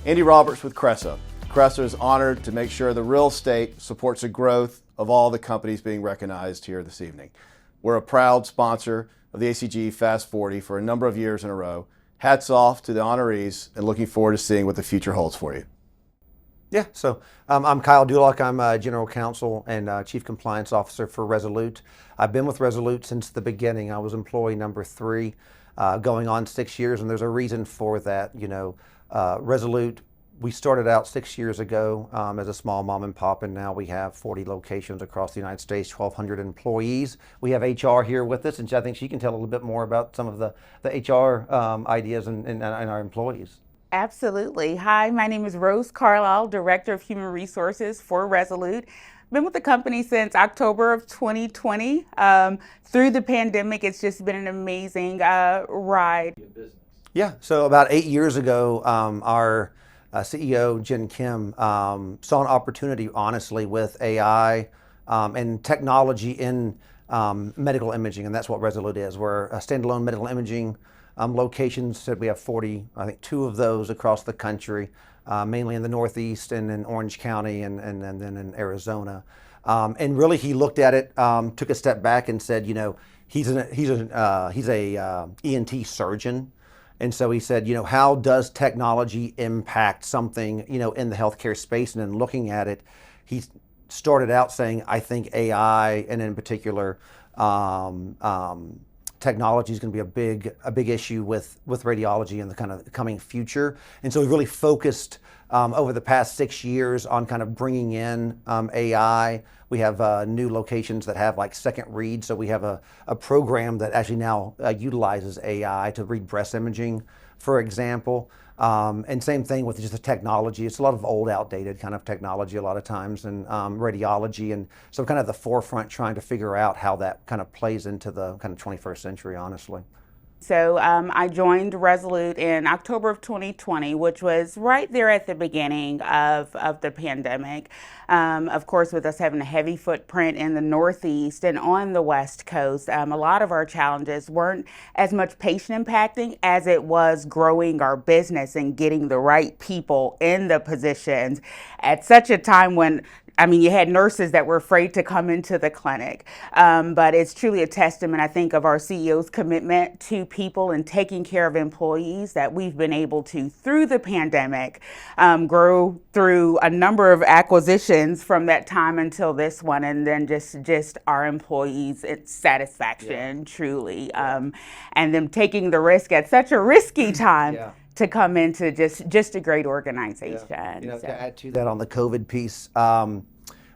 Andy Roberts with Cressa. Cressa is honored to make sure the real estate supports the growth of all the companies being recognized here this evening. We're a proud sponsor of the ACG Fast 40 for a number of years in a row. Hats off to the honorees and looking forward to seeing what the future holds for you. Yeah, so I'm Kyle Dulock. I'm General Counsel and Chief Compliance Officer for Rezolut. I've been with Rezolut since the beginning. I was employee number 3, going on 6 years, and there's a reason for that. Rezolut, we started out 6 years ago as a small mom and pop, and now we have 40 locations across the United States, 1,200 employees. We have HR here with us, and I think she can tell a little bit more about some of the HR ideas and our employees. Absolutely. Hi, my name is Rose Carlisle, Director of Human Resources for Rezolut. Been with the company since October of 2020. Through the pandemic, it's just been an amazing ride. Yeah, so about 8 years ago, our CEO, Jen Kim, saw an opportunity, honestly, with AI and technology in medical imaging, and that's what Rezolut is. We're a standalone medical imaging locations. So we have 40, I think 2 of those across the country, mainly in the Northeast and in Orange County and then in Arizona. And really he looked at it, took a step back and said, he's a ENT surgeon. And so he said, how does technology impact something, in the healthcare space? And then looking at it, he started out saying, I think AI, and in particular, technology is going to be a big issue with radiology in the kind of coming future. And so we really focused over the past 6 years on kind of bringing in AI. We have new locations that have like second read. So we have a program that actually now utilizes AI to read breast imaging, for example. And same thing with just the technology. It's a lot of old, outdated kind of technology a lot of times, and radiology. And so kind of the forefront trying to figure out how that kind of plays into the kind of 21st century, honestly. So I joined Rezolut in October of 2020, which was right there at the beginning of the pandemic. Of course, with us having a heavy footprint in the Northeast and on the West Coast, a lot of our challenges weren't as much patient impacting as it was growing our business and getting the right people in the positions at such a time when you had nurses that were afraid to come into the clinic, but it's truly a testament, I think, of our CEO's commitment to people and taking care of employees that we've been able to, through the pandemic, grow through a number of acquisitions from that time until this one, and then just our employees' satisfaction, truly, and them taking the risk at such a risky time. Yeah. To come into just a great organization. Yeah. To add to that on the COVID piece,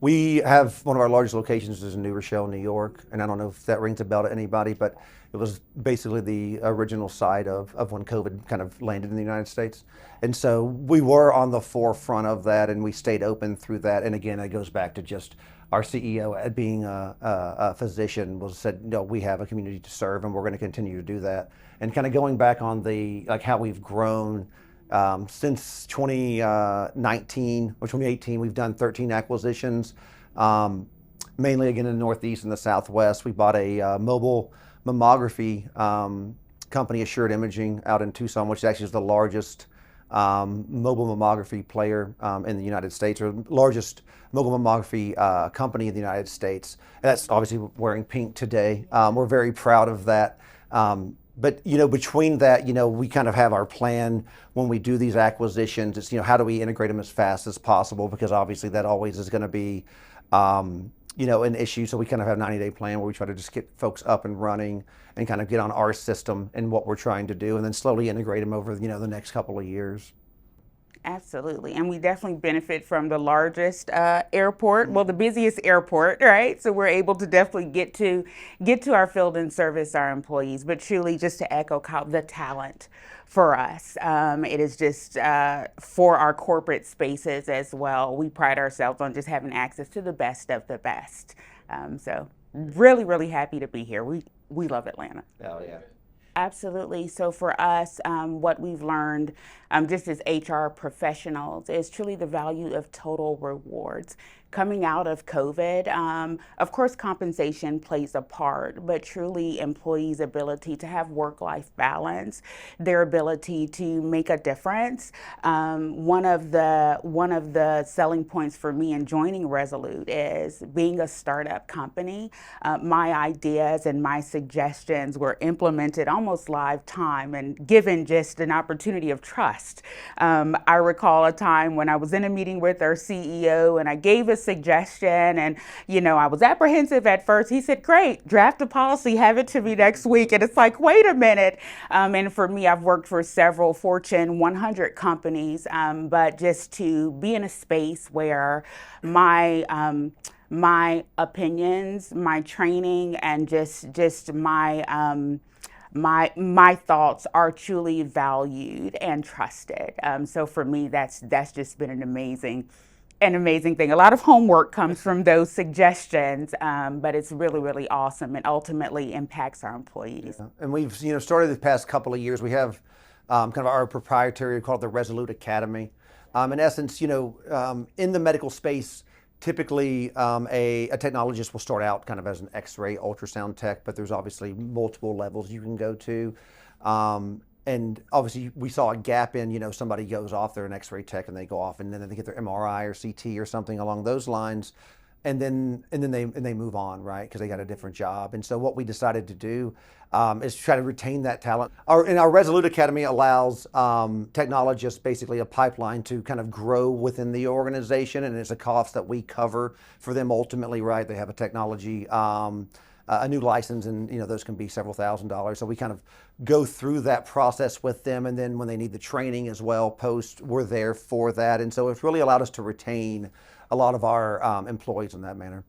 we have one of our largest locations is in New Rochelle, New York, and I don't know if that rings a bell to anybody, but it was basically the original site of when COVID kind of landed in the United States. And so we were on the forefront of that, and we stayed open through that. And again, it goes back to just our CEO, being a physician, said, no, we have a community to serve, and we're going to continue to do that. And kind of going back on how we've grown since 2019 or 2018, we've done 13 acquisitions, mainly again in the Northeast and the Southwest. We bought a mobile mammography company, Assured Imaging, out in Tucson, which actually is the largest mobile mammography player in the United States, or largest mobile mammography company in the United States. And that's obviously wearing pink today. We're very proud of that. But between that, we kind of have our plan when we do these acquisitions. It's how do we integrate them as fast as possible, because obviously that always is going to be an issue. So we kind of have a 90-day plan where we try to just get folks up and running and kind of get on our system and what we're trying to do, and then slowly integrate them over the next couple of years. Absolutely, and we definitely benefit from the largest airport, well, the busiest airport, right? So we're able to definitely get to our field and service our employees. But truly, just to echo Kyle, the talent for us, it is just for our corporate spaces as well. We pride ourselves on just having access to the best of the best. So really, really happy to be here. We love Atlanta. Oh yeah. Absolutely. So for us, what we've learned just as HR professionals is truly the value of total rewards. coming out of COVID, of course, compensation plays a part, but truly employees' ability to have work-life balance, their ability to make a difference. One of the selling points for me in joining Rezolut is being a startup company. My ideas and my suggestions were implemented almost live time and given just an opportunity of trust. I recall a time when I was in a meeting with our CEO and I gave a suggestion, and I was apprehensive at first. He said, "Great, draft a policy, have it to me next week." And it's like, wait a minute. And for me, I've worked for several Fortune 100 companies, but just to be in a space where my opinions, my training, and just my thoughts are truly valued and trusted. So for me, that's just been an amazing thing. A lot of homework comes from those suggestions, but it's really, really awesome and ultimately impacts our employees. Yeah. And we've started the past couple of years. We have kind of our proprietary, called the Rezolut Academy. In essence, in the medical space, typically a technologist will start out kind of as an X-ray ultrasound tech, but there's obviously multiple levels you can go to. And obviously we saw a gap in, somebody goes off, they're an X-ray tech and they go off and then they get their MRI or CT or something along those lines. And then they move on, right? Because they got a different job. And so what we decided to do is try to retain that talent. Our Rezolut Academy allows technologists basically a pipeline to kind of grow within the organization, and it's a cost that we cover for them ultimately, right? They have a technology, a new license, and those can be several $1,000s. So we kind of go through that process with them, and then when they need the training as well, post, we're there for that. And so it's really allowed us to retain a lot of our employees in that manner.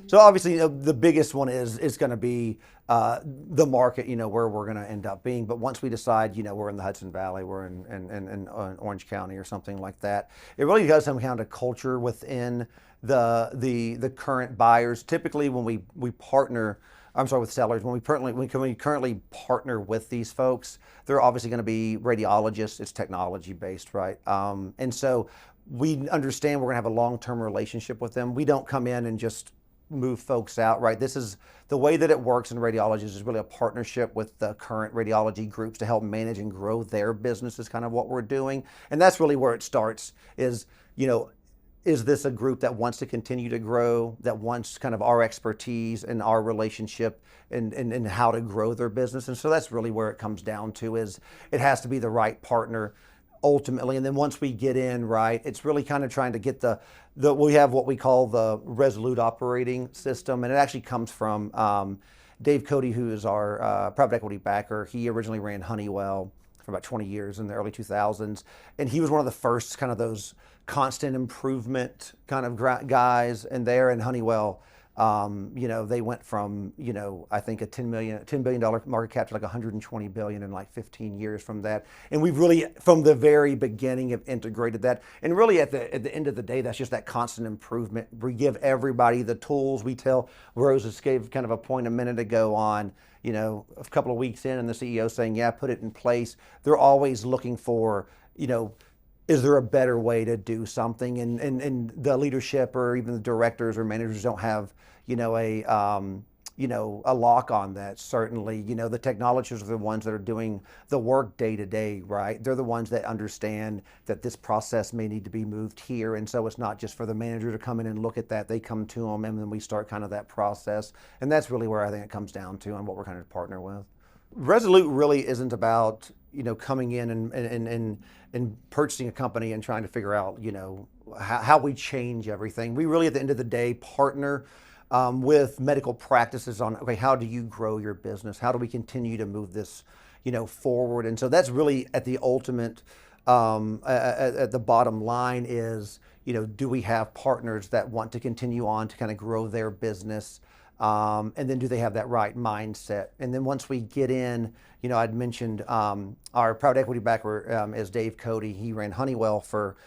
So obviously, the biggest one is going to be the market, where we're going to end up being. But once we decide, we're in the Hudson Valley, we're in Orange County or something like that, it really does come down to culture within the current buyers. Typically, when we partner, with sellers, when we currently partner with these folks, they're obviously going to be radiologists. It's technology based, right? And so we understand we're going to have a long-term relationship with them. We don't come in and just move folks out, right? This is the way that it works in radiology, is really a partnership with the current radiology groups to help manage and grow their business is kind of what we're doing. And that's really where it starts is this a group that wants to continue to grow, that wants kind of our expertise and our relationship and how to grow their business? And so that's really where it comes down to, is it has to be the right partner ultimately. And then once we get in, right, it's really kind of trying to get we have what we call the Rezolut operating system, and it actually comes from Dave Cody, who is our private equity backer. He originally ran Honeywell for about 20 years in the early 2000s, and he was one of the first kind of those constant improvement kind of guys. And there in Honeywell, they went from, I think a $10 billion market cap to like $120 billion in like 15 years from that. And we've really, from the very beginning, have integrated that. And really at the end of the day, that's just that constant improvement. We give everybody the tools. We tell, Rose just gave kind of a point a minute ago on, a couple of weeks in, and the CEO saying, yeah, put it in place. They're always looking for, is there a better way to do something? And the leadership or even the directors or managers don't have, a lock on that. Certainly, the technologists are the ones that are doing the work day to day, right? They're the ones that understand that this process may need to be moved here. And so it's not just for the manager to come in and look at that. They come to them, and then we start kind of that process. And that's really where I think it comes down to and what we're kind of partner with. Rezolut really isn't about, coming in and purchasing a company and trying to figure out, how we change everything. We really, at the end of the day, partner with medical practices on, okay, how do you grow your business? How do we continue to move this, forward? And so that's really at the ultimate, at the bottom line is, do we have partners that want to continue on to kind of grow their business? And then do they have that right mindset? And then once we get in, I'd mentioned our private equity backer is Dave Cody. He ran Honeywell for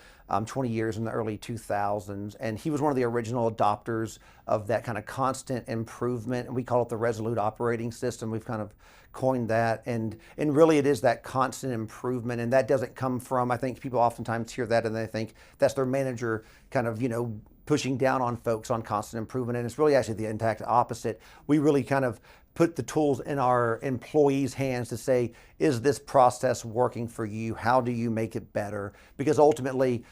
20 years in the early 2000s. And he was one of the original adopters of that kind of constant improvement. And we call it the Rezolut operating system. We've kind of coined that. And really it is that constant improvement. And that doesn't come from, I think people oftentimes hear that and they think that's their manager kind of, pushing down on folks on constant improvement. And it's really actually the exact opposite. We really kind of put the tools in our employees' hands to say, is this process working for you? How do you make it better? Because ultimately,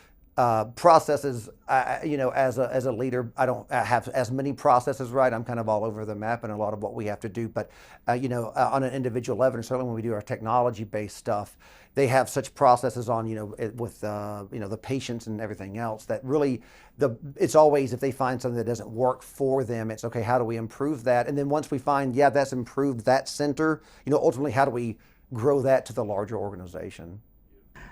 processes, as a leader, I don't have as many processes, right? I'm kind of all over the map in a lot of what we have to do. But, on an individual level, and certainly when we do our technology-based stuff, they have such processes on, with, the patients and everything else that really, it's always, if they find something that doesn't work for them, it's okay, how do we improve that? And then once we find, yeah, that's improved that center, ultimately, how do we grow that to the larger organization?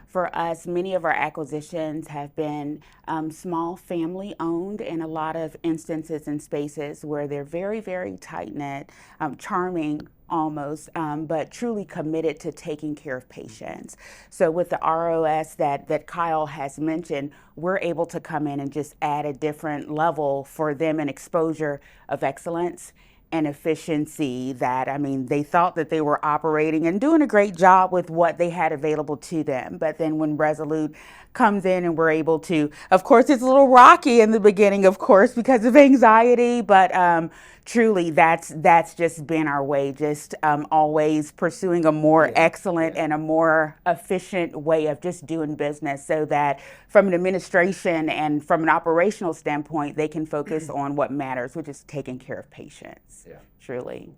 For us, many of our acquisitions have been small family owned in a lot of instances and spaces where they're very, very tight knit, charming almost, but truly committed to taking care of patients. So with the ROS that Kyle has mentioned, we're able to come in and just add a different level for them, an exposure of excellence and efficiency that, they thought that they were operating and doing a great job with what they had available to them. But then when Rezolut comes in and we're able to, of course, it's a little rocky in the beginning, of course, because of anxiety, but truly that's just been our way, just always pursuing a more excellent and a more efficient way of just doing business so that from an administration and from an operational standpoint, they can focus on what matters, which is taking care of patients, truly.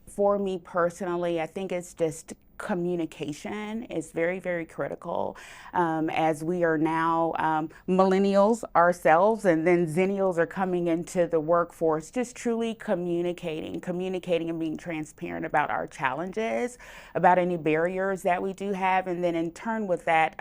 For me personally, I think it's just communication is very, very critical as we are now millennials ourselves, and then zennials are coming into the workforce. Just truly communicating and being transparent about our challenges, about any barriers that we do have, and then in turn with that,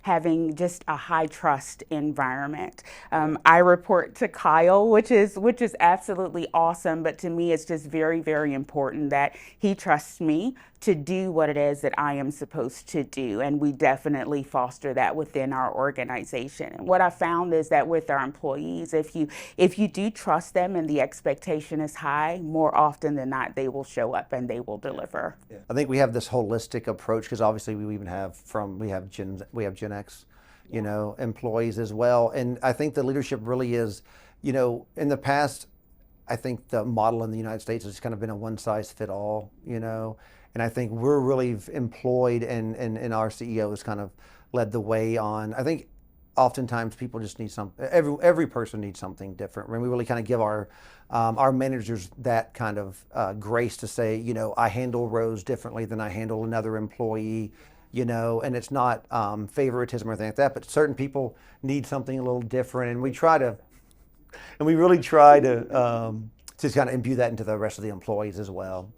having just a high trust environment. I report to Kyle, which is absolutely awesome, but to me it's just very, very important that he trusts me to do what it is that I am supposed to do. And we definitely foster that within our organization. And what I found is that with our employees, if you do trust them and the expectation is high, more often than not, they will show up and they will deliver. I think we have this holistic approach because obviously we even have Gen X, employees as well. And I think the leadership really is, in the past, I think the model in the United States has kind of been a one size fit all, And I think we're really employed and our CEO has kind of led the way on. I think oftentimes people just need every person needs something different. We really kind of give our managers that kind of grace to say, I handle Rose differently than I handle another employee, and it's not favoritism or anything like that, but certain people need something a little different. And we really try to kind of imbue that into the rest of the employees as well.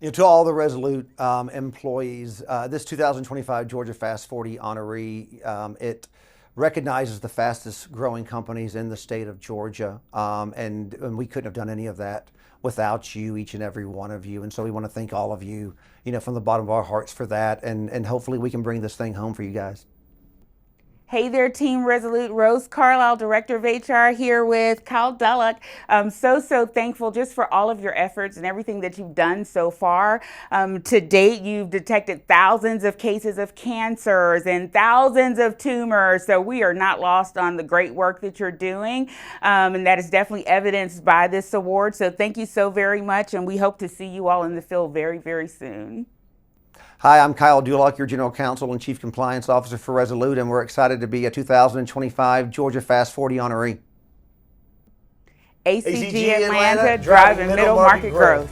To all the Rezolut employees, this 2025 Georgia Fast 40 honoree, it recognizes the fastest growing companies in the state of Georgia, and we couldn't have done any of that without you, each and every one of you. And so we want to thank all of you, from the bottom of our hearts for that, and hopefully we can bring this thing home for you guys. Hey there, Team Rezolut. Rose Carlisle, Director of HR, here with Kyle Dullock. I'm so thankful just for all of your efforts and everything that you've done so far. To date, you've detected thousands of cases of cancers and thousands of tumors. So we are not lost on the great work that you're doing. And that is definitely evidenced by this award. So thank you so very much. And we hope to see you all in the field very, very soon. Hi, I'm Kyle Dullock, your General Counsel and Chief Compliance Officer for Rezolut, and we're excited to be a 2025 Georgia Fast 40 honoree. ACG Atlanta, driving middle market growth.